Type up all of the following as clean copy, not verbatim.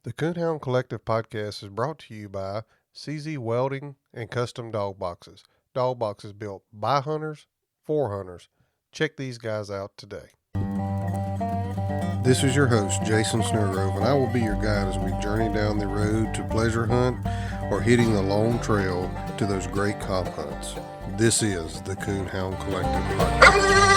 The Coonhound Collective podcast is brought to you by CZ Welding and Custom Dog Boxes. Dog boxes built by hunters for hunters. Check these guys out today. This is your host, Jason Snellgrove, and I will be your guide as we journey down the road to pleasure hunt or hitting the long trail to those great comp hunts. This is the Coonhound Collective podcast.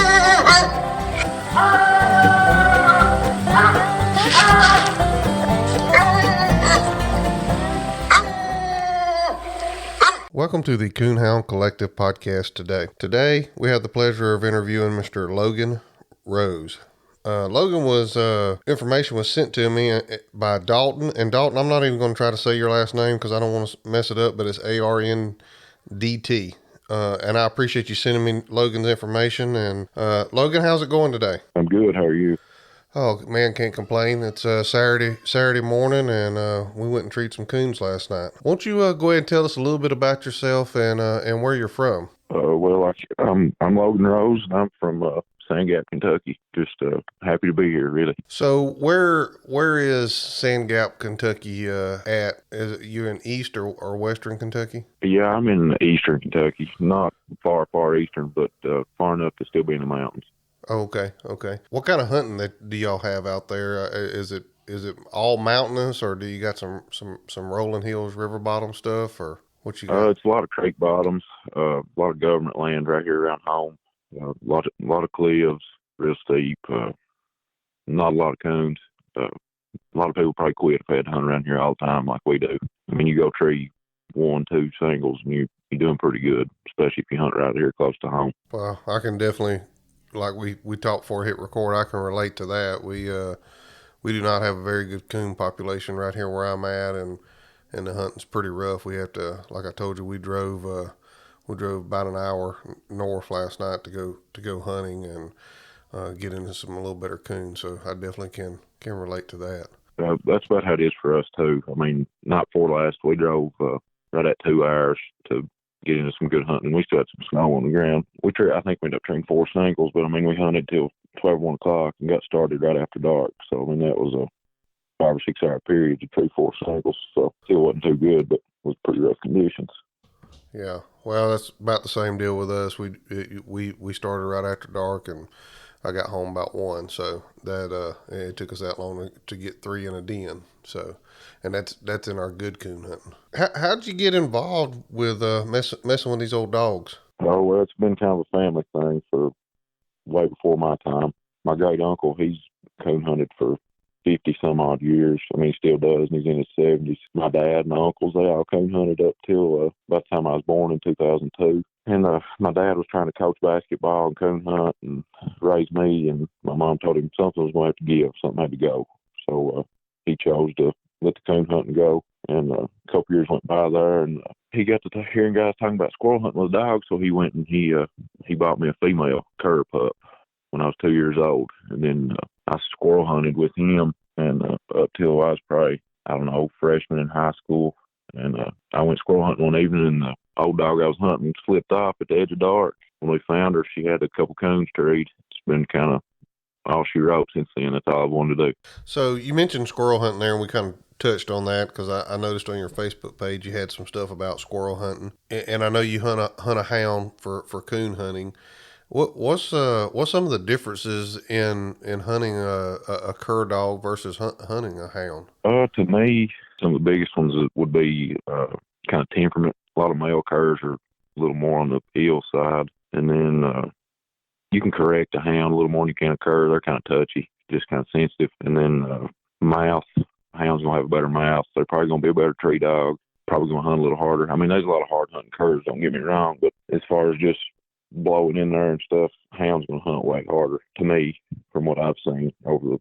Welcome to the Coonhound Collective podcast today. Today, we have the pleasure of interviewing Mr. Logan Rose. Logan information was sent to me by Dalton. And Dalton, I'm not even going to try to say your last name because I don't want to mess it up, but it's ARNDT. And I appreciate you sending me Logan's information. And Logan, how's it going today? I'm good. How are you? Oh man, can't complain. It's Saturday morning, and we went and treated some coons last night. Won't you go ahead and tell us a little bit about yourself and where you're from? I'm Logan Rose, and I'm from Sand Gap, Kentucky. Just happy to be here, really. So where is Sand Gap, Kentucky at? Is it you in East or Western Kentucky? Yeah, I'm in Eastern Kentucky, not far eastern, but far enough to still be in the mountains. Oh, okay. What kind of hunting do y'all have out there? Is it all mountainous, or do you got some rolling hills, river bottom stuff, or what you got? It's a lot of creek bottoms, a lot of government land right here around home. A lot of cliffs, real steep. Not a lot of coons. A lot of people probably quit if they had to hunt around here all the time like we do. I mean, you go tree 1, 2 singles, and you're doing pretty good, especially if you hunt right here close to home. Well, I can definitely, like we talked before I hit record, I can relate to that. We do not have a very good coon population right here where I'm at, and the hunting's pretty rough. We have to, like I told you, we drove about an hour north last night to go hunting and get into some a little better coon. So I definitely can relate to that. That's about how it is for us too. I mean, not for last, we drove right at 2 hours to get into some good hunting. We still had some snow on the ground. I think we ended up treating 4 singles, but I mean, we hunted till 12, 1 o'clock and got started right after dark. So I mean, that was a 5 or 6 hour period to treat 4 singles. So still wasn't too good, but it was pretty rough conditions. Yeah, well, that's about the same deal with us. We started right after dark, and I got home about 1. So that it took us that long to get 3 in a den. So, and that's in our good coon hunting. How'd you get involved with messing with these old dogs? Oh, well, it's been kind of a family thing for way before my time. My great uncle, he's coon hunted for 50 some odd years. I mean, he still does, and he's in his 70s. My dad and my uncles, they all coon hunted up till about the time I was born in 2002. And my dad was trying to coach basketball and coon hunt and raise me, and my mom told him something was going to have to give, something had to go. So he chose to let the coon hunting go. And a couple years went by there, and he got to hearing guys talking about squirrel hunting with dogs, so he went and he bought me a female cur pup when I was 2 years old. And then I squirrel hunted with him, and up till I was probably, I don't know, freshman in high school. And I went squirrel hunting one evening, and the old dog I was hunting slipped off at the edge of dark. When we found her, she had a couple coons to eat. It's been kind of all she wrote since then. That's all I wanted to do. So you mentioned squirrel hunting there, and we kind of touched on that because I noticed on your Facebook page you had some stuff about squirrel hunting, and I know you hunt a hound for coon hunting. What's some of the differences in hunting a cur dog versus hunting a hound? To me, some of the biggest ones would be kind of temperament. A lot of male curs are a little more on the ill side, and then you can correct a hound a little more than you can a cur. They're kind of touchy, just kind of sensitive. And then mouth, hound's gonna have a better mouth. They're probably gonna be a better tree dog. Probably gonna hunt a little harder. I mean, there's a lot of hard hunting curs. Don't get me wrong, but as far as just blowing in there and stuff, hound's gonna hunt way harder to me from what I've seen over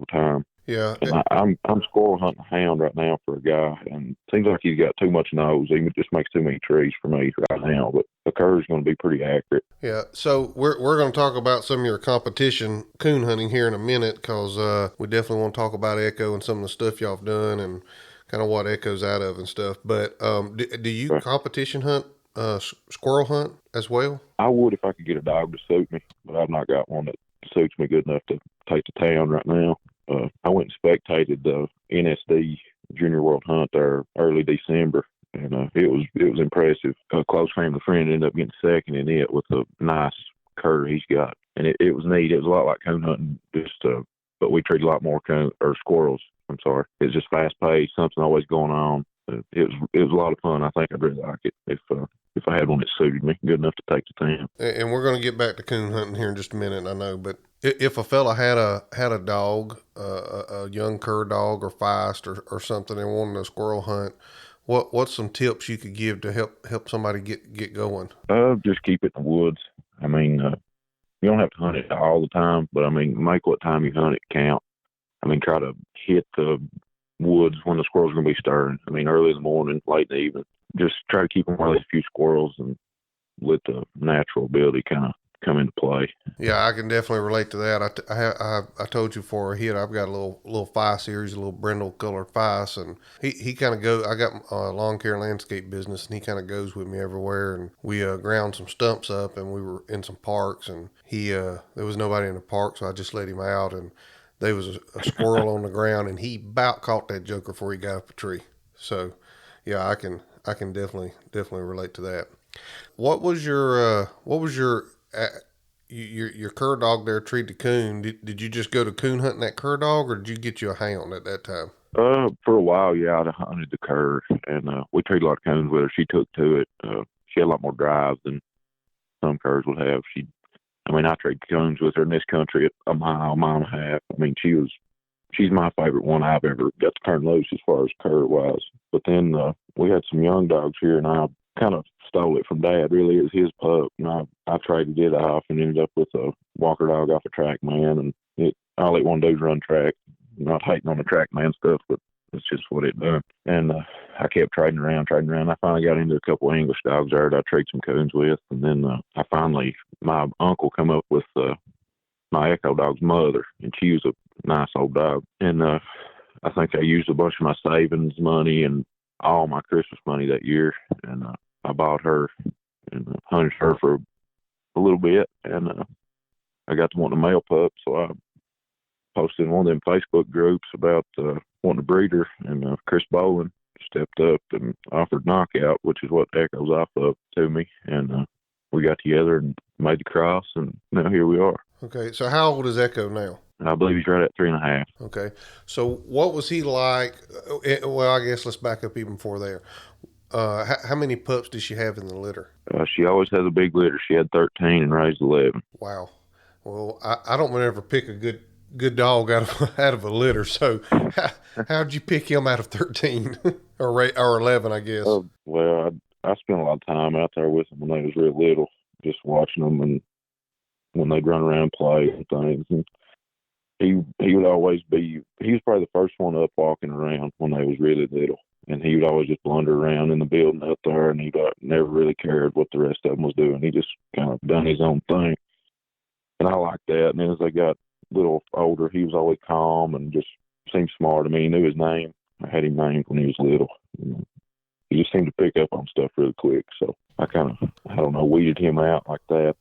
time. Yeah, and I'm squirrel hunting a hound right now for a guy, and it seems like he's got too much nose. He just makes too many trees for me right now. But the cur's going to be pretty accurate. Yeah, so we're going to talk about some of your competition coon hunting here in a minute because we definitely want to talk about Echo and some of the stuff y'all have done and kind of what Echo's out of and stuff. But do you competition hunt, squirrel hunt as well? I would if I could get a dog to suit me, but I've not got one that suits me good enough to take to town right now. I went and spectated the NSD Junior World Hunt there early December, and it was impressive. A close family friend ended up getting second in it with a nice cur he's got, and it was neat. It was a lot like coon hunting, but we treated a lot more squirrels. I'm sorry. It was just fast paced, something always going on. It was a lot of fun. I think I'd really like it if I had one that suited me good enough to take to town. And we're going to get back to coon hunting here in just a minute, I know, but if a fella had a dog, a young cur dog or feist or something, and wanted a squirrel hunt, what's some tips you could give to help somebody get going? Just keep it in the woods. I mean, you don't have to hunt it all the time, but I mean, make what time you hunt it count. I mean, try to hit the woods when the squirrels are going to be stirring. I mean, early in the morning, late in the evening. Just try to keep them where there's a few squirrels and let the natural ability kind of come into play. Yeah, I can definitely relate to that. I told you for a hit, I've got a little Feist series, a little brindle colored Feist, and he kind of go. I got a lawn care landscape business, and he kind of goes with me everywhere. And we ground some stumps up, and we were in some parks, and there was nobody in the park, so I just let him out, and there was a squirrel on the ground, and he about caught that joker before he got up a tree. So, yeah, I can definitely relate to that. What was your your cur dog there treat the coon? Did you just go to coon hunting that cur dog, or did you get you a hound at that time? For a while, yeah, I'd hunted the cur, and we treated a lot of coons with her. She took to it. She had a lot more drive than some curs would have. I traded coons with her in this country at a mile and a half. I mean, she's my favorite one I've ever got to turn loose as far as cur wise. But then we had some young dogs here, and I kind of stole it from Dad. Really, it was his pup, and I traded it off and ended up with a walker dog off a track man. And all it want to do is run track. Not hating on the track man stuff, but it's just what it done. And I kept trading around. I finally got into a couple of English dogs there that I traded some coons with, and then my uncle come up with my Echo dog's mother, and she was a nice old dog. And I think I used a bunch of my savings money and all my Christmas money that year, and I bought her and hunted her for a little bit, and I got to want a male pup, so I posted in one of them Facebook groups about wanting a breeder, and Chris Boland stepped up and offered Knockout, which is what Echo's off of, to me, and we got together and made the cross, and now here we are. Okay, so how old is Echo now? I believe he's right at 3.5. Okay, so what was he like? Well, I guess let's back up even before there. How many pups did she have in the litter? She always has a big litter. She had 13 and raised 11. Wow. Well, I don't ever pick a good dog out of a litter. So how'd you pick him out of 13 or 11, I guess? Well, I spent a lot of time out there with them when they was real little, just watching them and when they'd run around and play and things. And he would always be, he was probably the first one up walking around when they was really little. And he would always just blunder around in the building up there, and he never really cared what the rest of them was doing. He just kind of done his own thing. And I liked that. And then as they got a little older, he was always calm and just seemed smart. I mean, he knew his name. I had him named when he was little. He just seemed to pick up on stuff really quick. So I kind of, weeded him out like that.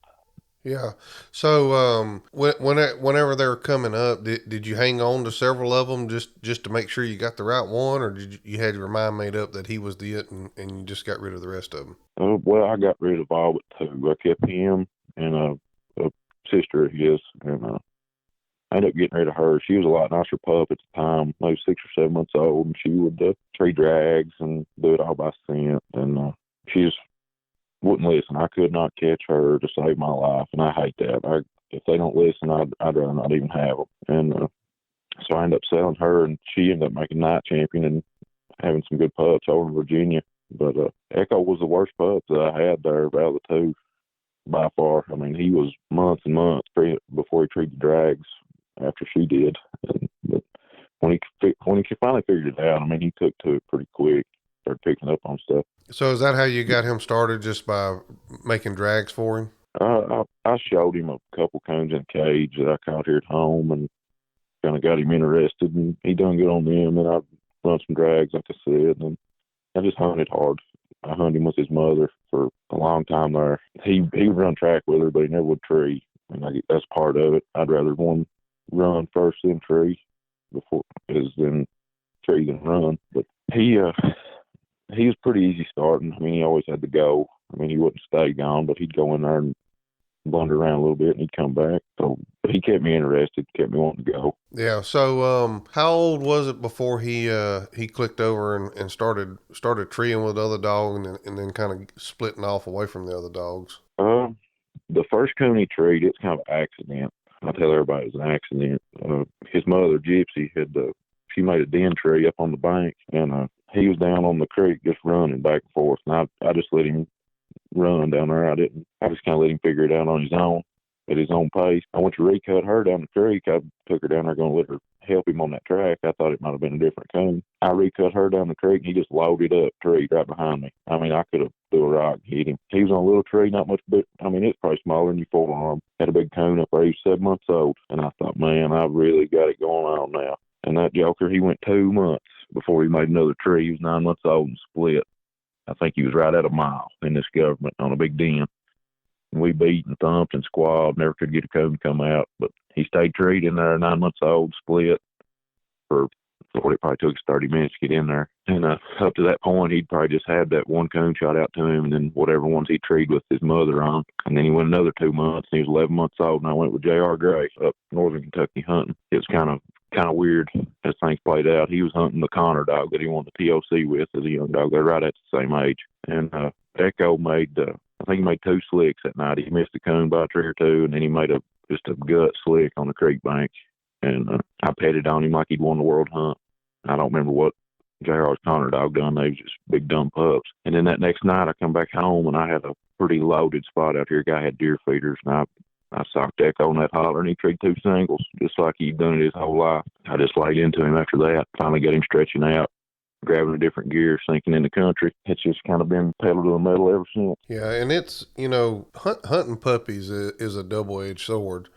Yeah. So whenever they were coming up, did you hang on to several of them just to make sure you got the right one, or did you had your mind made up that he was it and you just got rid of the rest of them? Well, I got rid of all but two. I kept him and a sister of his, and I ended up getting rid of her. She was a lot nicer pup at the time, maybe 6 or 7 months old, and she would tree drags and do it all by scent, and she just wouldn't listen. I could not catch her to save my life, and I hate that. If they don't listen, I'd rather not even have them. And so I ended up selling her, and she ended up making night champion and having some good pups over in Virginia. But Echo was the worst pup that I had there out of the two by far. I mean, he was months and months before he treated drags after she did. But when he finally figured it out, I mean, he took to it pretty quick, started picking up on stuff. So is that how you got him started, just by making drags for him? I showed him a couple coons in a cage that I caught here at home and kind of got him interested, and he done good on them. And I run some drags, like I said, and I just hunted hard. I hunted him with his mother for a long time there. He would run track with her, but he never would tree, and that's part of it. I'd rather one run first than tree. before is in trees and run. But he was pretty easy starting. I mean, he always had to go. I mean, he wouldn't stay gone, but he'd go in there and blunder around a little bit, and he'd come back. So he kept me interested, kept me wanting to go. Yeah. So, how old was it before he clicked over and started treeing with the other dog, and then kind of splitting off away from the other dogs? The first coon he treed, it's kind of an accident. I tell everybody it was an accident. His mother, Gypsy, she made a den tree up on the bank, and he was down on the creek just running back and forth, and I just let him run down there. I just kind of let him figure it out on his own, at his own pace. I went to recut her down the creek. I took her down there going to let her help him on that track. I thought it might have been a different coon. I recut her down the creek, and he just loaded up tree right behind me. I mean, I could have threw a rock and hit him. He was on a little tree, not much big. I mean, it's probably smaller than your forearm. Had a big coon up there. He was 7 months old, and I thought, man, I've really got it going on now. And that joker, he went 2 months before he made another tree. He was 9 months old and split. I think he was right at a mile in this government on a big den. And we beat and thumped and squalled, never could get a coon to come out. But he stayed treed in there, 9 months old, split for what it probably took us 30 minutes to get in there. And up to that point, he'd probably just had that one coon shot out to him, and then whatever ones he treed with his mother on. And then he went another 2 months, and he was 11 months old, and I went with J.R. Gray up northern Kentucky hunting. It was kind of weird as things played out. He was hunting the Connor dog that he wanted the TOC with as a young dog. They're right at the same age. And Echo made, I think he made 2 slicks that night. He missed a coon by a tree or two, and then he made just a gut slick on the creek bank. And I petted on him like he'd won the world hunt. I don't remember what J.R.'s Connor dog done. They was just big dumb pups. And then that next night I come back home, and I had a pretty loaded spot out here. Guy had deer feeders, and I socked Echo on that holler, and he treed 2 singles, just like he'd done it his whole life. I just laid into him after that, finally got him stretching out, grabbing a different gear, sinking in the country. It's just kind of been pedal to the metal ever since. Yeah, and it's, hunting puppies is a double-edged sword.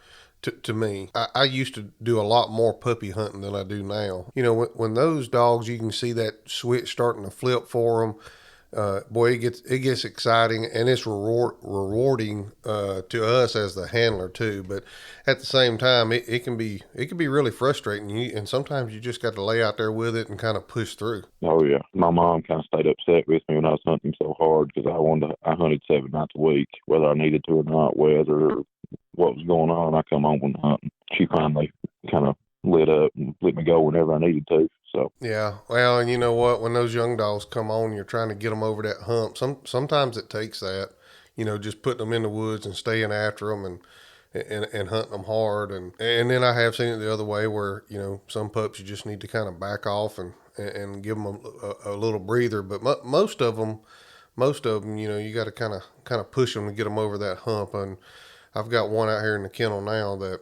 To me, I used to do a lot more puppy hunting than I do now. When those dogs, you can see that switch starting to flip for them. Boy, it gets exciting, and it's rewarding to us as the handler too. But at the same time, it can be really frustrating. And sometimes you just got to lay out there with it and kind of push through. Oh yeah, my mom kind of stayed upset with me when I was hunting so hard because I hunted 7 nights a week, whether I needed to or not, weather or what was going on. I come home when hunting. She finally kind of lit up and let me go whenever I needed to. So yeah, well, and you know what? When those young dogs come on, you're trying to get them over that hump. Sometimes it takes that, just putting them in the woods and staying after them and hunting them hard. And then I have seen it the other way where some pups you just need to kind of back off and give them a little breather. But most of them, you got to kind of push them to get them over that hump. And I've got one out here in the kennel now that.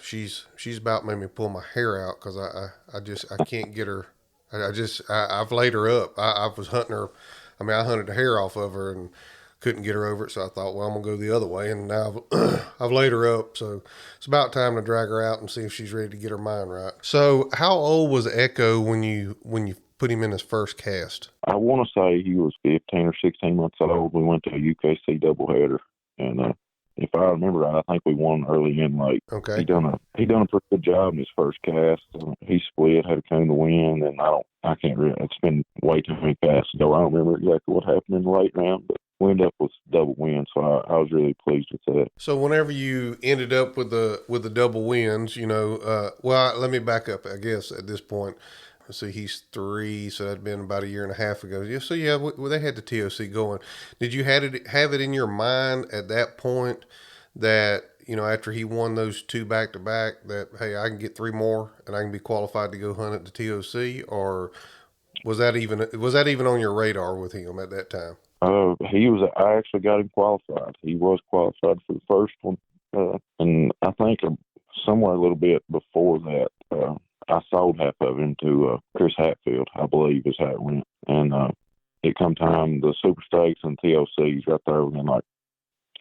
She's about made me pull my hair out because I can't get her. I've laid her up. I was hunting her. I mean, I hunted the hair off of her and couldn't get her over it. So I thought, well, I'm gonna go the other way. And now I've laid her up. So it's about time to drag her out and see if she's ready to get her mind right. So how old was Echo when you put him in his first cast? I want to say he was 15 or 16 months old. We went to a UKC doubleheader, and if I remember right, I think we won early and late. Okay. He done a pretty good job in his first cast. He split, had a coon to win, and I can't really. It's been way too many casts ago. I don't remember exactly what happened in the late round, but we ended up with double wins, so I was really pleased with that. So whenever you ended up with the double wins, well, let me back up. I guess at this point. So he's 3, so that'd been about a year and a half ago. Yeah, so yeah, well, they had the TOC going. Did you have it in your mind at that point that, after he won those 2 back-to-back, that, hey, I can get 3 more and I can be qualified to go hunt at the TOC? Or was that even on your radar with him at that time? I actually got him qualified. He was qualified for the first one. And I think somewhere a little bit before that, I sold half of him to Chris Hatfield, I believe is how it went. And it come time, the Super Stakes and TOCs right there within like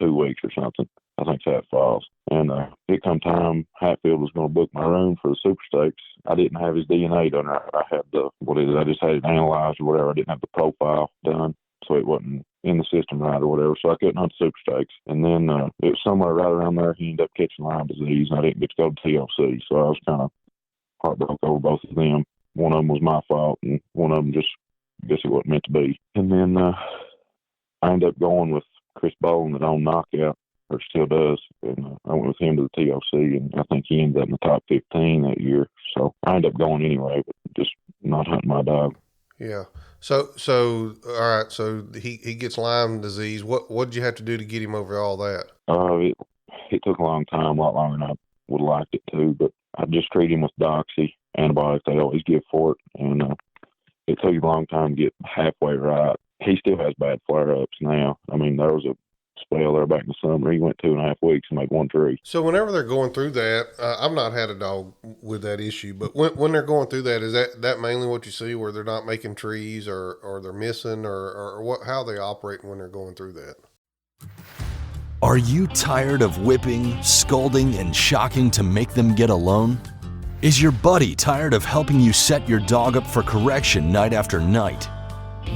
2 weeks or something. I think that's how it falls. And it come time, Hatfield was going to book my room for the Super Stakes. I didn't have his DNA done right. I had I just had it analyzed or whatever. I didn't have the profile done, so it wasn't in the system right or whatever. So I couldn't hunt the Super Stakes. And then it was somewhere right around there, he ended up catching Lyme disease, and I didn't get to go to TOC. So I was kind of heart broke over both of them. One of them was my fault, and one of them just, I guess it wasn't meant to be. And then I ended up going with Chris Bowen that owned Knockout, or still does, and I went with him to the TOC, and I think he ended up in the top 15 that year. So I ended up going anyway, but just not hunting my dog. Yeah. So all right. So he gets Lyme disease. What did you have to do to get him over all that? It took a long time, a lot longer than I would have liked it to, but I just treated him with Doxy, antibiotic they always give for it, and it took a long time to get halfway right. He still has bad flare-ups now. I mean, there was a spell there back in the summer. He went 2.5 weeks and made 1 tree. So whenever they're going through that, I've not had a dog with that issue, but when they're going through that, is that mainly what you see, where they're not making trees or they're missing, or what? How they operate when they're going through that? Are you tired of whipping, scolding, and shocking to make them get alone? Is your buddy tired of helping you set your dog up for correction night after night?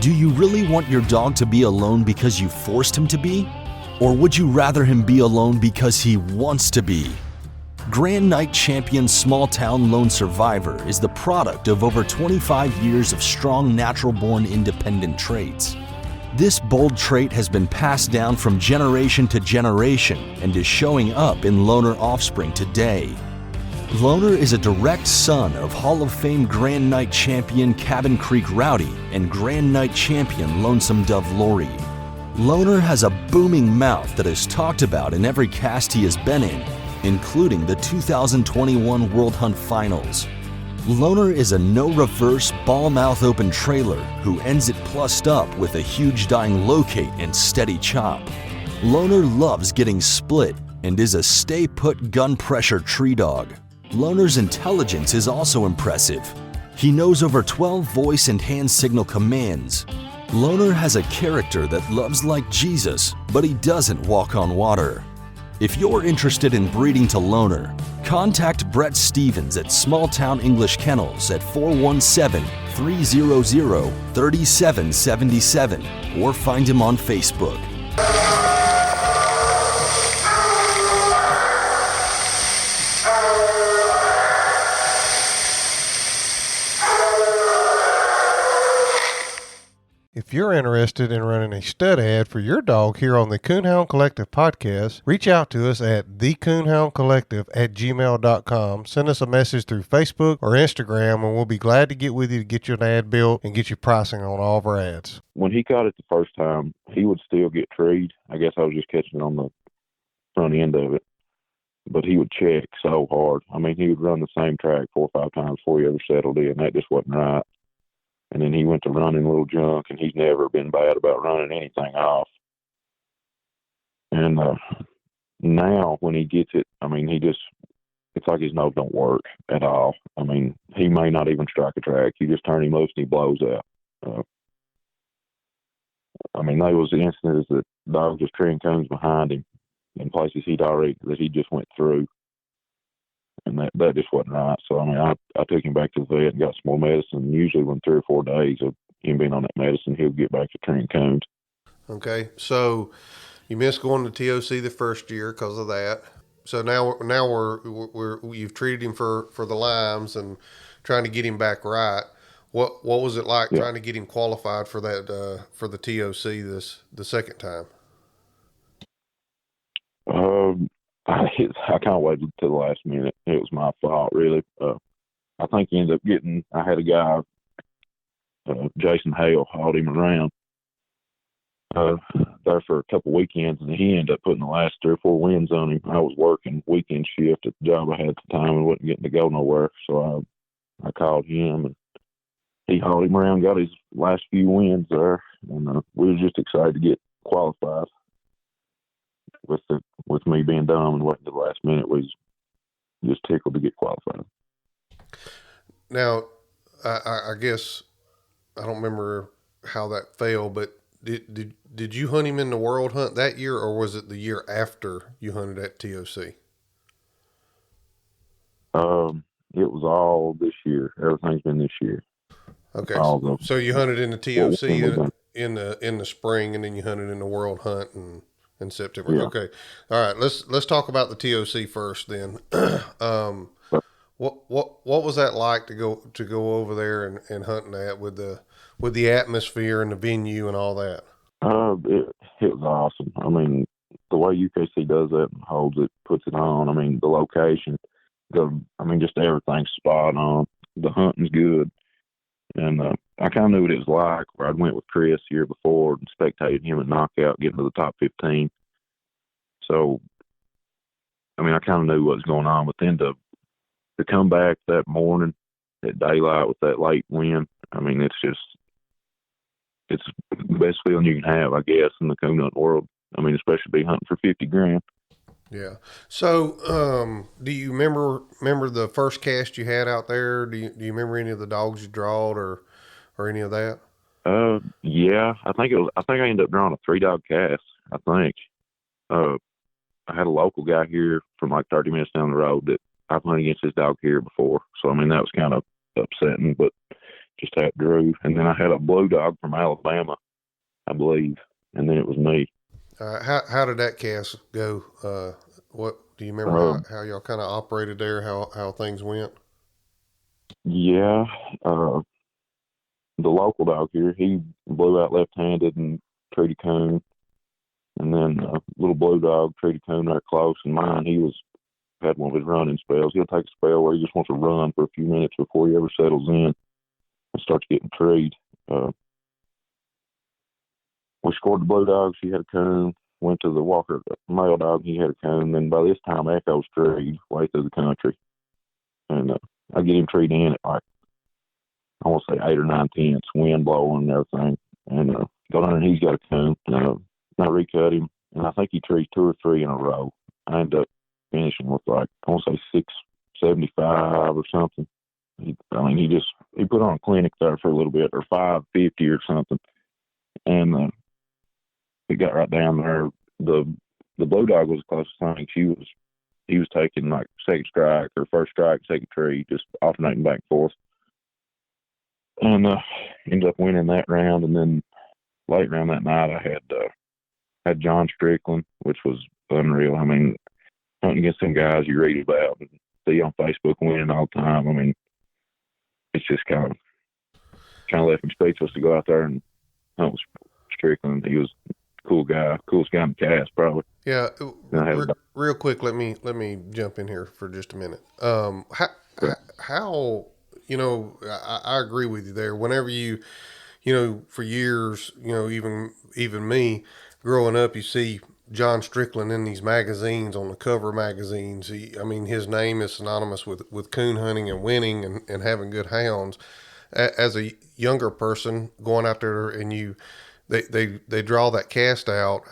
Do you really want your dog to be alone because you forced him to be? Or would you rather him be alone because he wants to be? Grand Night Champion Small Town Lone Survivor is the product of over 25 years of strong natural-born independent traits. This bold trait has been passed down from generation to generation and is showing up in Loner offspring today. Loner is a direct son of Hall of Fame Grand Night Champion Cabin Creek Rowdy and Grand Night Champion Lonesome Dove Lori. Loner has a booming mouth that is talked about in every cast he has been in, including the 2021 World Hunt Finals. Loner is a no-reverse, ball-mouth open trailer who ends it plussed up with a huge dying locate and steady chop. Loner loves getting split and is a stay-put gun-pressure tree dog. Loner's intelligence is also impressive. He knows over 12 voice and hand signal commands. Loner has a character that loves like Jesus, but he doesn't walk on water. If you're interested in breeding to Loner, contact Brett Stevens at Small Town English Kennels at 417-300-3777 or find him on Facebook. If you're interested in running a stud ad for your dog here on the Coonhound Collective podcast, reach out to us at thecoonhoundcollective@gmail.com. Send us a message through Facebook or Instagram, and we'll be glad to get with you to get you an ad built and get you pricing on all of our ads. When he caught it the first time, he would still get treed. I guess I was just catching it on the front end of it. But he would check so hard. I mean, he would run the same track 4 or 5 times before he ever settled in. That just wasn't right. And then he went to running little junk, and he's never been bad about running anything off. And now when he gets it, I mean, it's like his nose don't work at all. I mean, he may not even strike a track. You just turn him loose and he blows out. I mean, there was the instances that dogs was treeing cones behind him in places that he just went through. And that just wasn't right. So, I mean, I took him back to the vet and got some more medicine. Usually within 3 or 4 days of him being on that medicine, he'll get back to treeing cones. Okay. So you missed going to TOC the first year because of that. So now you've treated him for the limes and trying to get him back right. What was it like trying to get him qualified for that, for the TOC the second time? I kind of waited till the last minute. It was my fault, really. I think he ended up I had a guy, Jason Hale, hauled him around there for a couple weekends, and he ended up putting the last 3 or 4 wins on him. I was working weekend shift at the job I had at the time and wasn't getting to go nowhere, so I called him, and he hauled him around, got his last few wins there, and we were just excited to get qualified. With me being dumb and waiting to the last minute, was just tickled to get qualified. Now, I guess I don't remember how that fell, but did you hunt him in the World Hunt that year, or was it the year after you hunted at TOC? It was all this year. Everything's been this year. Okay, so you hunted in the TOC in the spring, and then you hunted in the World Hunt in September. Yeah. Okay. All right. Let's talk about the TOC first then. What was that like to go over there and hunting that with the atmosphere and the venue and all that? It was awesome. I mean, the way UKC does it and holds it, puts it on. I mean, the location, just everything's spot on. The hunting's good, and I kind of knew what it was like. Where I'd went with Chris the year before and spectated him at Knockout, getting to the top 15. So, I mean, I kind of knew what was going on. But then to come back that morning at daylight with that late wind, I mean, it's the best feeling you can have, I guess, in the coon hunt world. I mean, especially be hunting for 50 grand. Yeah. So, do you remember the first cast you had out there? Do you remember any of the dogs you drawed or any of that? Yeah, I think I ended up drawing a 3-dog cast. I think. I had a local guy here from like 30 minutes down the road that I've hunted against his dog here before. So I mean, that was kind of upsetting, but just how it drew. And then I had a blue dog from Alabama, I believe, and then it was me. How did that cast go? What do you remember how y'all kind of operated there? How things went? Yeah, the local dog here, he blew out left-handed and treated coon, and then a little blue dog treated coon there close. And mine, had one of his running spells. He'll take a spell where he just wants to run for a few minutes before he ever settles in and starts getting treed. We scored the blue dog. She had a coon. Went to the Walker male dog. He had a coon. Then by this time, Echo's treed way through the country. And I get him treed in at like, I want to say 8 or 9 tenths, wind blowing and everything. And go down and he's got a coon. I recut him. And I think he trees 2 or 3 in a row. I ended up finishing with like, I want to say 675 or something. He put on a clinic there for a little bit, or 550 or something. And it got right down there. The blue dog was the closest thing. He was taking like second strike or first strike, second tree, just alternating back and forth. And ended up winning that round. And then late round that night, I had John Strickland, which was unreal. I mean, hunting against some guys you read about and see on Facebook winning all the time. I mean, it's just kind of left me speechless to go out there and hunt with Strickland. He was a cool guy, coolest guy in the cast, probably. Yeah. Real quick, let me jump in here for just a minute. How I agree with you there. Whenever for years, even me growing up, you see John Strickland in these magazines, on the cover magazines. His name is synonymous with coon hunting and winning and having good hounds. As a younger person going out there and they draw that cast out,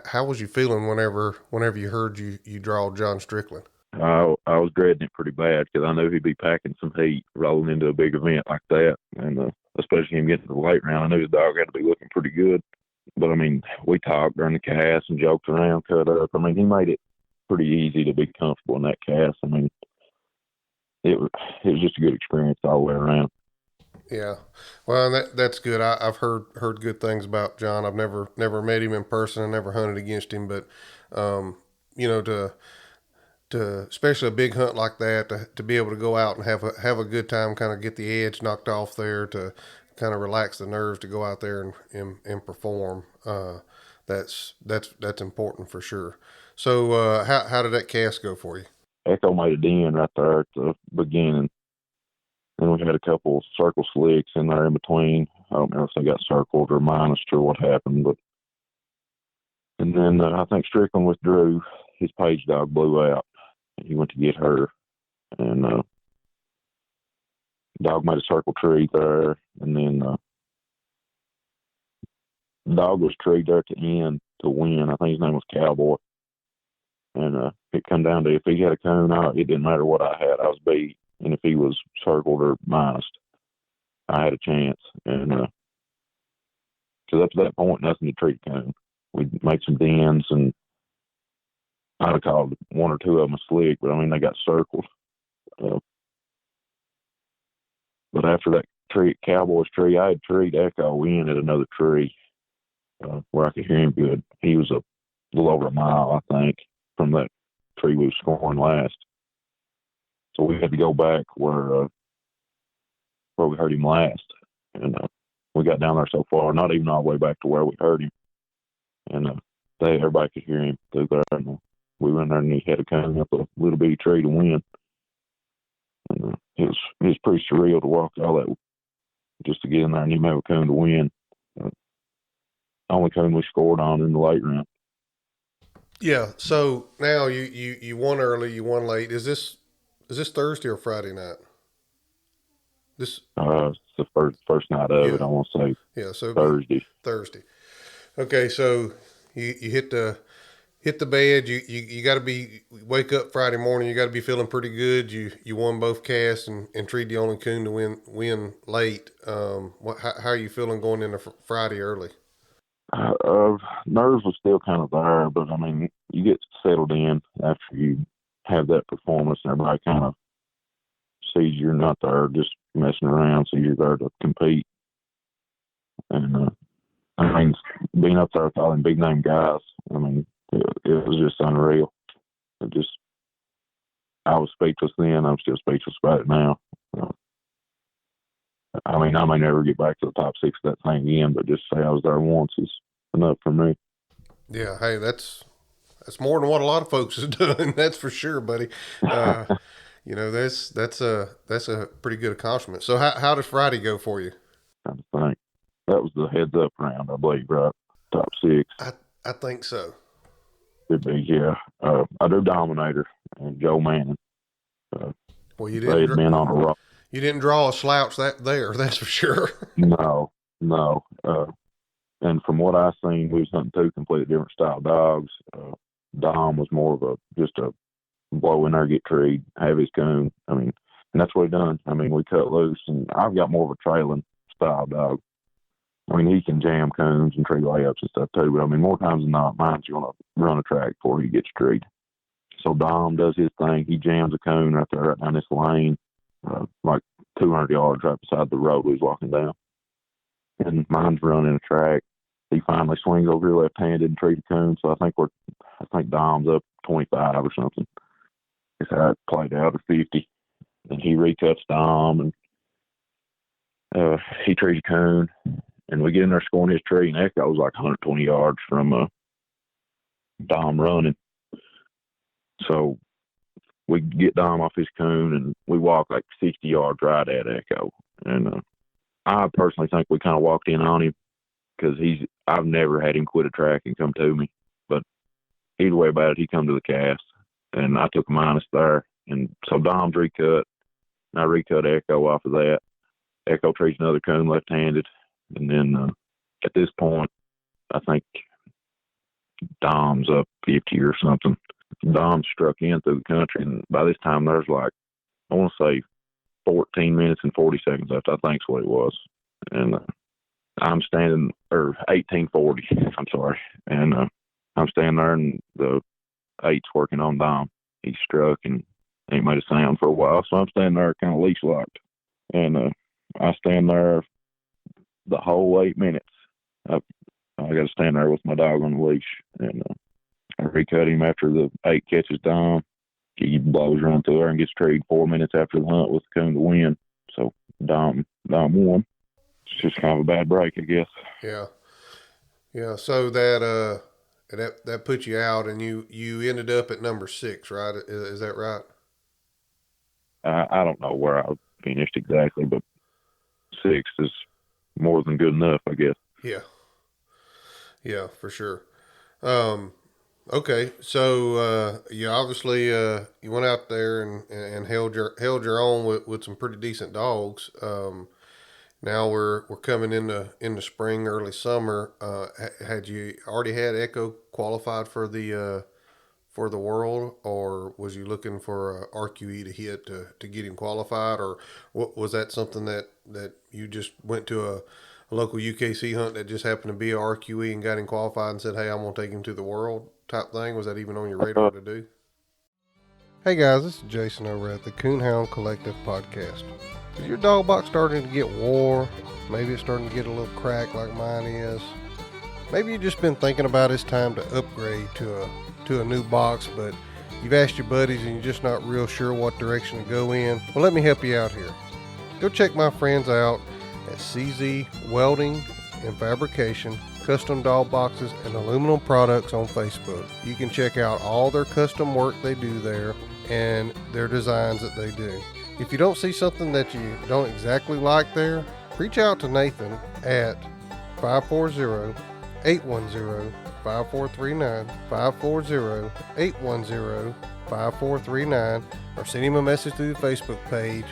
how was you feeling whenever you heard you draw John Strickland? I was dreading it pretty bad because I knew he'd be packing some heat rolling into a big event like that. And especially him getting to the late round, I knew his dog had to be looking pretty good. But, I mean, we talked during the cast and joked around, cut up. I mean, he made it pretty easy to be comfortable in that cast. I mean, it was just a good experience all the way around. Yeah, well, that's good. I've heard good things about John. I've never met him in person. I never hunted against him, but to especially a big hunt like that, to be able to go out and have a good time, kind of get the edge knocked off there, to kind of relax the nerves, to go out there and perform. That's important for sure. So how did that cast go for you? Echo made a den right there at the beginning. Then we had a couple circle slicks in there in between. I don't know if they got circled or minus or what happened, and then I think Strickland withdrew. His page dog blew out. He went to get her, and dog made a circle tree there, and then the dog was treed there at the end to win. I think his name was Cowboy, and it come down to if he had a cone out, it didn't matter what I had. I was beat. And if he was circled or minus, I had a chance. And because up to that point, nothing to treat cone. We'd make some dens, and I'd have called 1 or 2 of them a slick, but I mean, they got circled. But after that tree, Cowboy's tree, I had treed Echo in at another tree where I could hear him good. He was a little over a mile, I think, from that tree we were scoring last. So we had to go back where we heard him last. And we got down there so far, not even all the way back to where we heard him. And everybody could hear him through there. And we went there and he had a coon up a little bitty tree to win. And it was pretty surreal to walk all that just to get in there and him have a coon to win. Only coon we scored on in the late round. Yeah. So now you won early, you won late. Is this Thursday or Friday night? It's the first night of it. I want to say. Yeah. So Thursday. Okay. So you hit the bed. You got to wake up Friday morning. You got to be feeling pretty good. You won both casts and treed the only coon to win late. How are you feeling going into Friday early? Nerves was still kind of there, but I mean, you get settled in after you have that performance, and everybody kind of sees you're not there just messing around, so you're there to compete. And I mean, being up there with all them big name guys, I mean, it was just unreal. I was speechless then. I'm still speechless about it now. I mean, I may never get back to the top 6 of that thing again, but just say I was there once is enough for me. Yeah, hey, that's more than what a lot of folks is doing. That's for sure, buddy. You know, that's a pretty good accomplishment. So how does Friday go for you? I think that was the heads up round, I believe, right? Top 6. I think so. Could be, yeah. I do Dominator and Joe Manning. Well, you they had been on a rock. You didn't draw a slouch that's for sure. No. And from what I seen, we was hunting 2 completely different style dogs. Dom was more of just a blow in there, get treed, have his coon. I mean, and that's what he done. I mean, we cut loose, and I've got more of a trailing style dog. I mean, he can jam coons and tree layups and stuff too, but I mean, more times than not, mine's going to run a track before he gets treed. So Dom does his thing. He jams a coon right there, right down this lane, like 200 yards right beside the road we was walking down. And mine's running a track. He finally swings over here left-handed and treats a coon. So I think Dom's up 25 or something. It's how it played out at 50. And he recuts Dom, and he treats a coon. And we get in there scoring his tree, and Echo was like 120 yards from Dom running. So we get Dom off his coon, and we walk like 60 yards right at Echo. And I personally think we kind of walked in on him because I've never had him quit a track and come to me. But either way about it, he come to the cast, and I took a minus there. And so Dom's recut, and I recut Echo off of that. Echo treats another coon left-handed. And then at this point, I think Dom's up 50 or something. Dom struck in through the country, and by this time there's like, I want to say 14 minutes and 40 seconds left, I think's what it was. And I'm standing, or 18:40, I'm sorry. And I'm standing there, and the 8's working on Dom. He struck and ain't made a sound for a while, so I'm standing there kind of leash locked. And I stand there the whole 8 minutes. I got to stand there with my dog on the leash, and I recut him after the 8 catches Dom. He blows run through there and gets treed 4 minutes after the hunt with the coon to win. So Dom won. It's just kind of a bad break, I guess. Yeah. So that put you out, and you ended up at number 6, right? Is that right? I don't know where I finished exactly, but 6 is more than good enough, I guess. Yeah, for sure. Okay, so you obviously you went out there and held your own with some pretty decent dogs. Now we're coming into spring, early summer. Had you already had Echo qualified for the world, or was you looking for a RQE to hit to get him qualified, or what was that something that you just went to a local UKC hunt that just happened to be a RQE and got him qualified and said, hey, I'm going to take him to the world type thing? Was that even on your radar to do? Hey guys, this is Jason over at the Coonhound Collective podcast. Is your dog box starting to get wore? Maybe it's starting to get a little cracked like mine is. Maybe you've just been thinking about it's time to upgrade to a new box, but you've asked your buddies and you're just not real sure what direction to go in, well, let me help you out here. Go check my friends out at CZ Welding and Fabrication, Custom Dog Boxes and Aluminum Products on Facebook. You can check out all their custom work they do there and their designs that they do. If you don't see something that you don't exactly like there, reach out to Nathan at 540-810-5439, 540-810-5439, or send him a message through the Facebook page.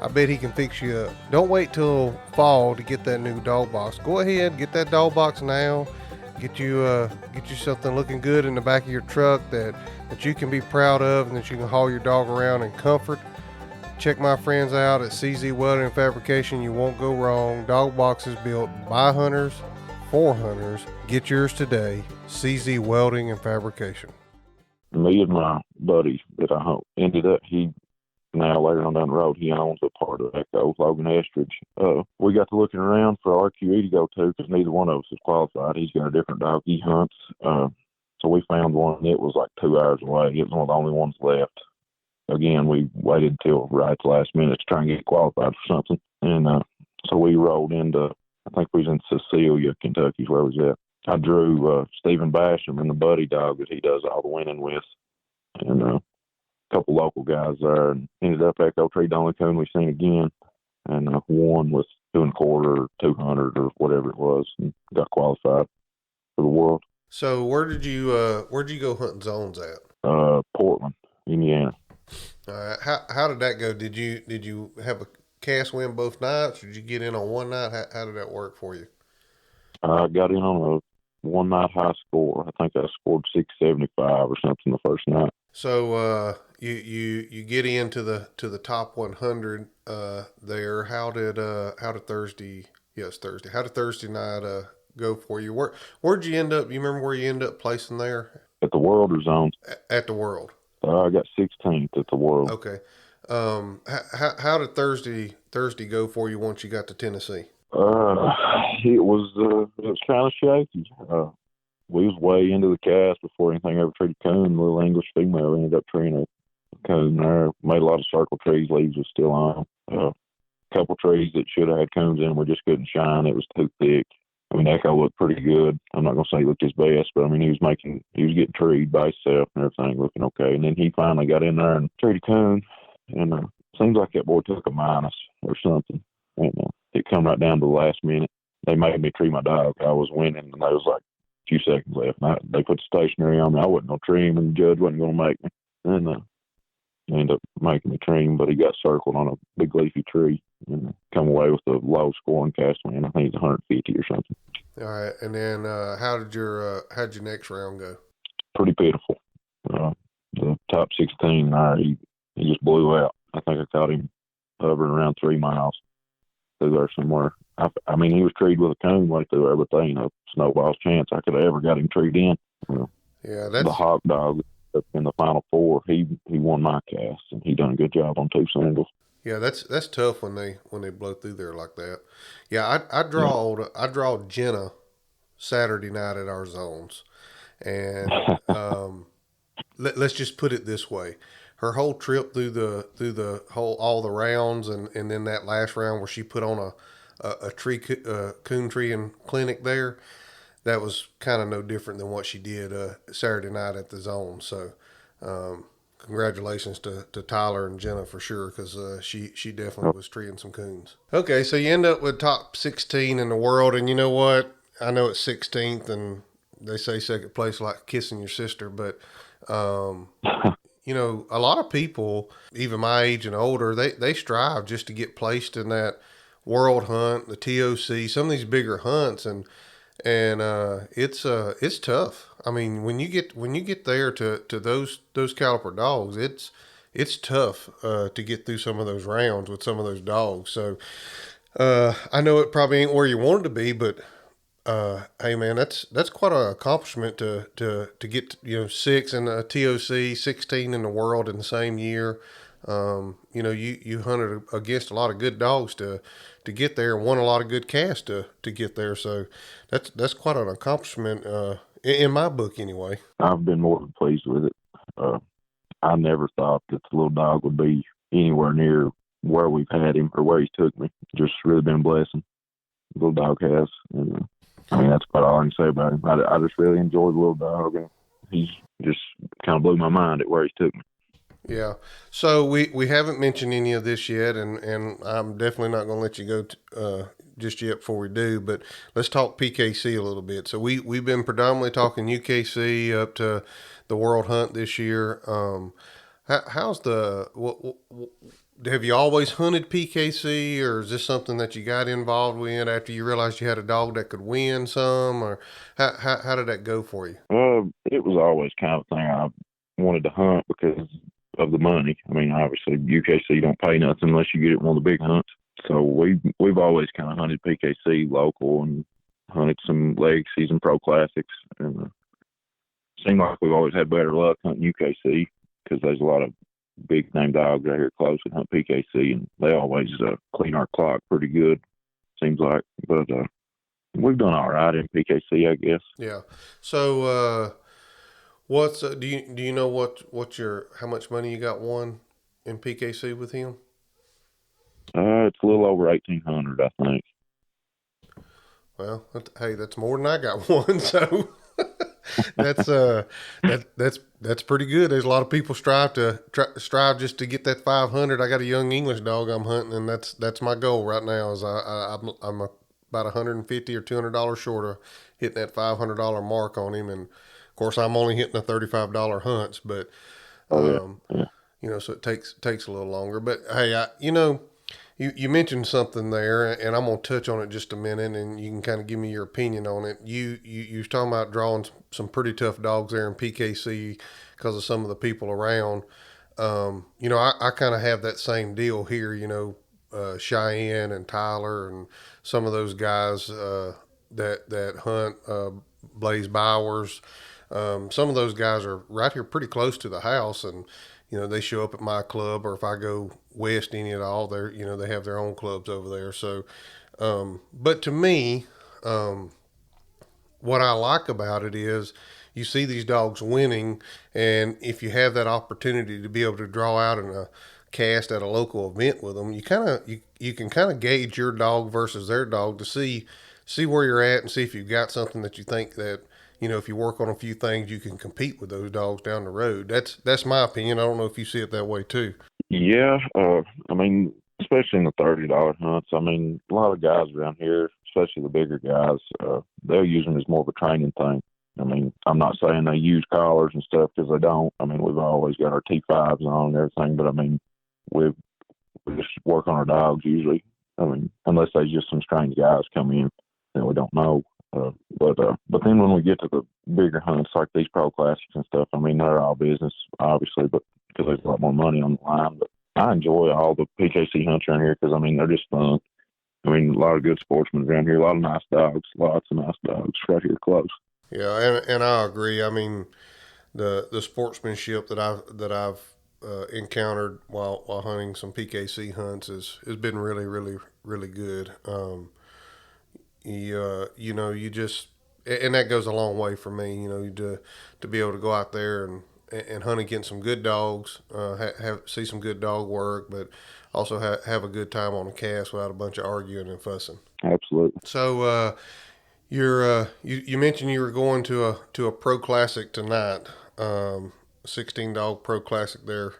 I bet he can fix you up. Don't wait till fall to get that new dog box. Go ahead, get that dog box now. Get you something looking good in the back of your truck that you can be proud of and that you can haul your dog around in comfort. Check my friends out at CZ Welding and Fabrication. You won't go wrong. Dog boxes built by hunters for hunters. Get yours today. CZ Welding and Fabrication. Me and my buddy that I ended up, now later on down the road, he owns a part of Echo, Logan Estridge. We got to looking around for RQE to go to because neither one of us was qualified. He's got a different dog he hunts. So we found one that was like 2 hours away. It was one of the only ones left. Again, we waited till right at the last minute to try and get qualified for something. And so we rolled into, I think we was in Cecilia, Kentucky, where we was at. I drew Stephen Basham and the buddy dog that he does all the winning with. And couple local guys there, and ended up Echo Tree, the only coon we seen again, and won with 2 1/4 or 200 or whatever it was, and got qualified for the world. So where'd you go hunting zones at? Portland, Indiana. All right. How did that go? Did you have a cast win both nights? Or did you get in on one night? How did that work for you? I got in on a one night high score. I think I scored 675 or something the first night. So you get into the top 100 there. How did Thursday? Yes, Thursday. How did Thursday night go for you? Where'd you end up? You remember where you ended up placing there? At the World or Zones? At the World. I got 16th at the World. Okay. How did Thursday go for you once you got to Tennessee? It was kind of shaky. We was way into the cast before anything ever treated coon. The little English female ended up treating a coon there. Made a lot of circle trees. Leaves was still on. A couple trees that should have had coons in, we just couldn't shine. It was too thick. I mean, Echo looked pretty good. I'm not gonna say he looked his best, but I mean, he was getting treed by himself and everything, looking okay. And then he finally got in there and treated coon, and seems like that boy took a minus or something. And it come right down to the last minute. They made me tree my dog. I was winning, and there was like a few seconds left. And they put the stationary on me. I wasn't gonna tree him, and the judge wasn't gonna make me. And they ended up making me tree him, but he got circled on a big leafy tree and come away with a low scoring cast win. I think it's 150 or something. All right, and then how'd your next round go? Pretty pitiful. The top 16 there, he just blew out. I think I caught him hovering around 3 miles through there somewhere. I mean, he was treed with a coon right through there, but they ain't a snowball's chance I could have ever got him treed in. Yeah, that's the hawk dog in the final 4. He won my cast, and he done a good job on 2 singles. Yeah, that's tough when they blow through there like that. Yeah, I draw Jenna Saturday night at our zones, and let's just put it this way: her whole trip through the whole all the rounds, and then that last round where she put on a coon tree and clinic there, that was kind of no different than what she did Saturday night at the zone. So. Congratulations to Tyler and Jenna for sure, because she definitely was treeing some coons. Okay, so you end up with top 16 in the world, and you know what? I know it's 16th, and they say second place like kissing your sister, but you know, a lot of people, even my age and older, they strive just to get placed in that world hunt, the TOC, some of these bigger hunts, and it's tough. I mean, when you get there to those caliper dogs, it's tough to get through some of those rounds with some of those dogs. So I know it probably ain't where you want it to be, but hey man, that's quite an accomplishment to get 6 in a TOC, 16 in the world in the same year. You hunted against a lot of good dogs to get there, and won a lot of good casts to get there. So that's quite an accomplishment in my book anyway. I've been more than pleased with it. I never thought that the little dog would be anywhere near where we've had him or where he's took me. Just really been a blessing. The little dog has. And, I mean, that's about all I can say about him. I just really enjoy the little dog, and he's just kind of blew my mind at where he's took me. Yeah. So we haven't mentioned any of this yet, and I'm definitely not going to let you go just yet before we do, but let's talk PKC a little bit. So we've been predominantly talking UKC up to the World Hunt this year. How's have you always hunted PKC, or is this something that you got involved with after you realized you had a dog that could win some, or how did that go for you? It was always kind of a thing I wanted to hunt because of the money. I mean, obviously UKC don't pay nothing unless you get it one of the big hunts. So we've always kind of hunted PKC local and hunted some legacies and pro classics, and seemed like we've always had better luck hunting UKC because there's a lot of big name dogs out here close that hunt PKC, and they always clean our clock pretty good, seems like. But we've done all right in PKC, I guess. Yeah. So what's do you know what your how much money you got won in PKC with him? It's a little over 1,800, I think. Well, hey, that's more than I got one, so that's that's pretty good. There's a lot of people strive just to get that 500. I got a young English dog I'm hunting, and that's my goal right now. Is I'm about $150 or $200 short of hitting that $500 mark on him, and of course I'm only hitting the $35 hunts, but you know, so it takes a little longer. But hey, you mentioned something there, and I'm gonna touch on it just a minute, and you can kind of give me your opinion on it. You was talking about drawing some pretty tough dogs there in PKC because of some of the people around. You know, I kind of have that same deal here. You know, Cheyenne and Tyler and some of those guys that hunt, Blaze Bowers. Some of those guys are right here pretty close to the house, and you know, they show up at my club, or if I go west any at all, they have their own clubs over there. So, but to me, what I like about it is you see these dogs winning, and if you have that opportunity to be able to draw out in a cast at a local event with them, you can kind of gauge your dog versus their dog to see where you're at and see if you've got something that you think that, you know, if you work on a few things, you can compete with those dogs down the road. That's my opinion. I don't know if you see it that way too. Yeah, I mean, especially in the $30 hunts. I mean, a lot of guys around here, especially the bigger guys, they'll use them as more of a training thing. I mean, I'm not saying they use collars and stuff because they don't. I mean, we've always got our T5s on and everything, but I mean, we just work on our dogs usually. I mean, unless there's just some strange guys come in that we don't know. But then when we get to the bigger hunts like these pro classics and stuff, I mean, they're all business, obviously, but because there's a lot more money on the line. But I enjoy all the PKC hunts around here because, I mean, they're just fun. I mean, a lot of good sportsmen around here, a lot of nice dogs, lots of nice dogs right here close. Yeah, and I agree. I mean, the sportsmanship that I've encountered while hunting some PKC hunts has been really, really, really good. You know, you just, and that goes a long way for me, you know, to be able to go out there and hunt against some good dogs, see some good dog work, but also have a good time on the cast without a bunch of arguing and fussing. Absolutely. So, you mentioned you were going to a pro classic tonight, 16 dog pro classic there.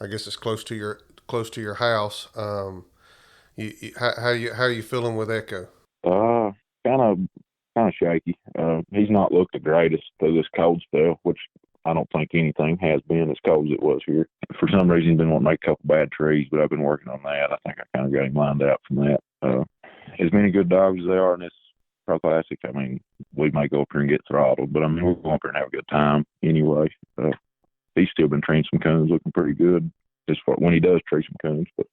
I guess it's close to your house. How are you feeling with Echo? Kind of shaky. He's not looked the greatest through this cold spell, which I don't think anything has been as cold as it was here. For some reason, he's been wanting to make a couple bad trees, but I've been working on that. I think I kind of got him lined out from that. As many good dogs as they are in this pro classic, I mean, we might go up here and get throttled, but I mean, we'll go up here and have a good time anyway. He's still been treating some coons, looking pretty good as far when he does treat some coons, but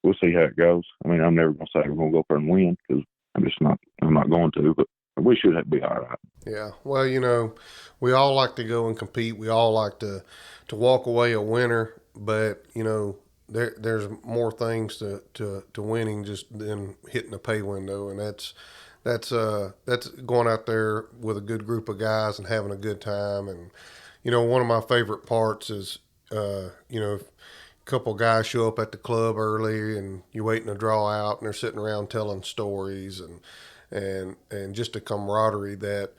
we'll see how it goes. I mean, I'm never going to say we're going to go up there and win because I'm not going to, but we should be all right. Yeah. Well, you know, we all like to go and compete. We all like to walk away a winner, but you know, there's more things to winning just than hitting a pay window. And that's going out there with a good group of guys and having a good time. And, you know, one of my favorite parts is if a couple guys show up at the club early and you're waiting to draw out and they're sitting around telling stories and just the camaraderie that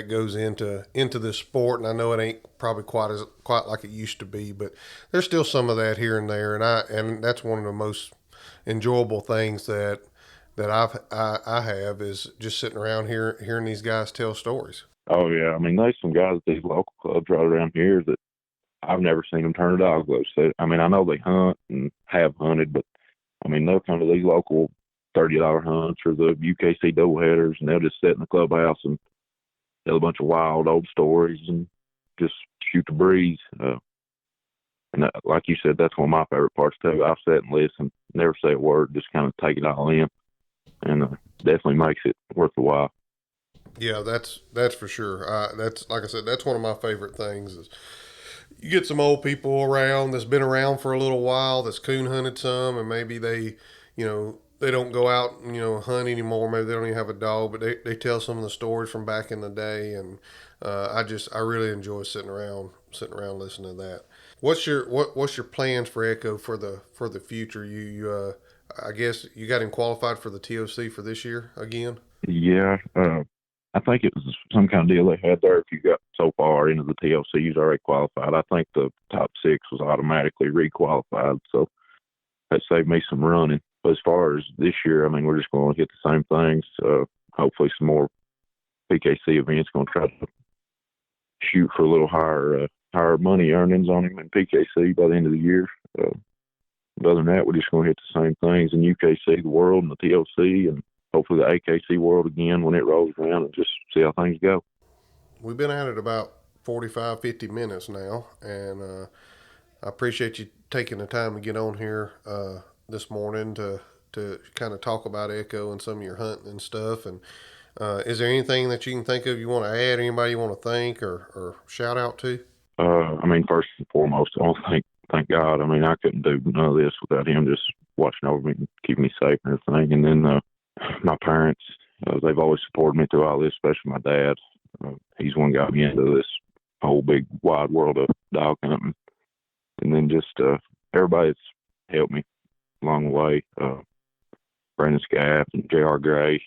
goes into this sport. And I know it ain't probably quite like it used to be, but there's still some of that here and there. And that's one of the most enjoyable things that I have is just sitting around here hearing these guys tell stories. Oh yeah, I mean, there's some guys at these local clubs right around here that I've never seen them turn a dog loose. I mean, I know they hunt and have hunted, but I mean, they'll come to these local $30 hunts or the UKC doubleheaders, and they'll just sit in the clubhouse and tell a bunch of wild old stories and just shoot the breeze. And that, like you said, that's one of my favorite parts too. I've sat and listened, never say a word, just kind of take it all in, and definitely makes it worth the while. Yeah, that's for sure. That's, like I said, that's one of my favorite things is you get some old people around that's been around for a little while, that's coon hunted some, and maybe they don't go out and, hunt anymore. Maybe they don't even have a dog, but they tell some of the stories from back in the day. And I really enjoy sitting around listening to that. What's your plans for Echo for the future? You I guess you got him qualified for the TOC for this year again? Yeah. I think it was some kind of deal they had there. If you got so far into the TOC, you're already qualified. I think the top 6 was automatically requalified, so that saved me some running. But as far as this year, I mean, we're just going to hit the same things. Hopefully some more PKC events. Going to try to shoot for a little higher money earnings on him in PKC by the end of the year. But other than that, we're just going to hit the same things in UKC, the World, and the TOC, and hopefully the AKC World again when it rolls around, and just see how things go. We've been at it about 45, 50 minutes now, and I appreciate you taking the time to get on here this morning to kind of talk about Echo and some of your hunting and stuff. And is there anything that you can think of you want to add, anybody you want to thank or shout out to? I mean, first and foremost, I want to thank God. I mean, I couldn't do none of this without him just watching over me and keeping me safe and everything. And then my parents, they've always supported me through all this, especially my dad. He's one got me into this whole big wide world of dog hunting. And then just everybody that's helped me along the way. Brandon Scaff and J.R. Gray,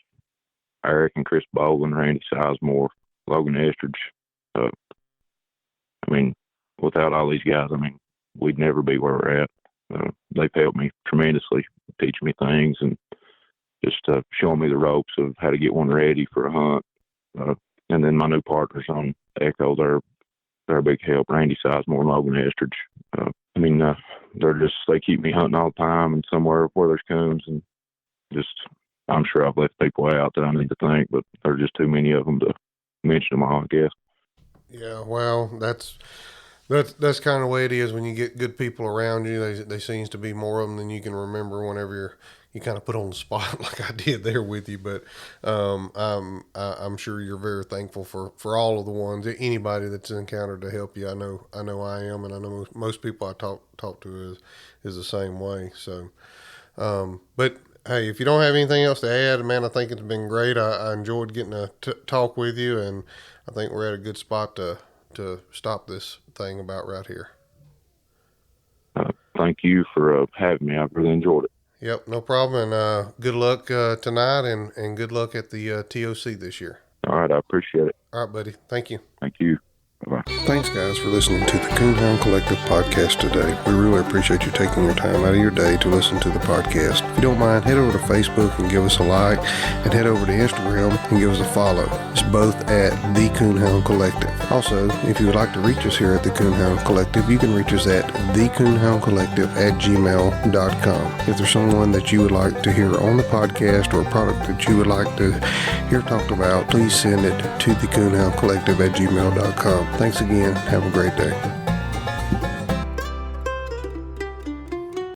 Eric and Chris Boland, Randy Sizemore, Logan Estridge. I mean, without all these guys, I mean, we'd never be where we're at. They've helped me tremendously, teaching me things and just showing me the ropes of how to get one ready for a hunt. And then my new partners on Echo, they're a big help. Randy Sizemore and Logan Estridge. I mean, they keep me hunting all the time and somewhere where there's coons, and just, I'm sure I've left people out that I need to thank, but there's just too many of them to mention them all, I guess. Yeah, well, that's kind of the way it is when you get good people around you. There seems to be more of them than you can remember whenever you kind of put on the spot like I did there with you. But I'm sure you're very thankful for all of the ones, anybody that's encountered to help you. I know I am, and I know most people I talk to is the same way. So, but hey, if you don't have anything else to add, man, I think it's been great. I enjoyed getting to talk with you, and I think we're at a good spot to stop this thing about right here. Thank you for having me. I've really enjoyed it. Yep, no problem. And good luck tonight, and good luck at the TOC this year. All right, I appreciate it. All right, buddy. Thank you. Thank you. Bye-bye. Thanks, guys, for listening to the Coonhound Collective podcast today. We really appreciate you taking your time out of your day to listen to the podcast. If you don't mind, head over to Facebook and give us a like, and head over to Instagram and give us a follow. It's both at the Coonhound Collective. Also, if you would like to reach us here at the Coonhound Collective, you can reach us at thecoonhoundcollective@gmail.com. If there's someone that you would like to hear on the podcast or a product that you would like to hear talked about, please send it to thecoonhoundcollective@gmail.com. Thanks again. Have a great day.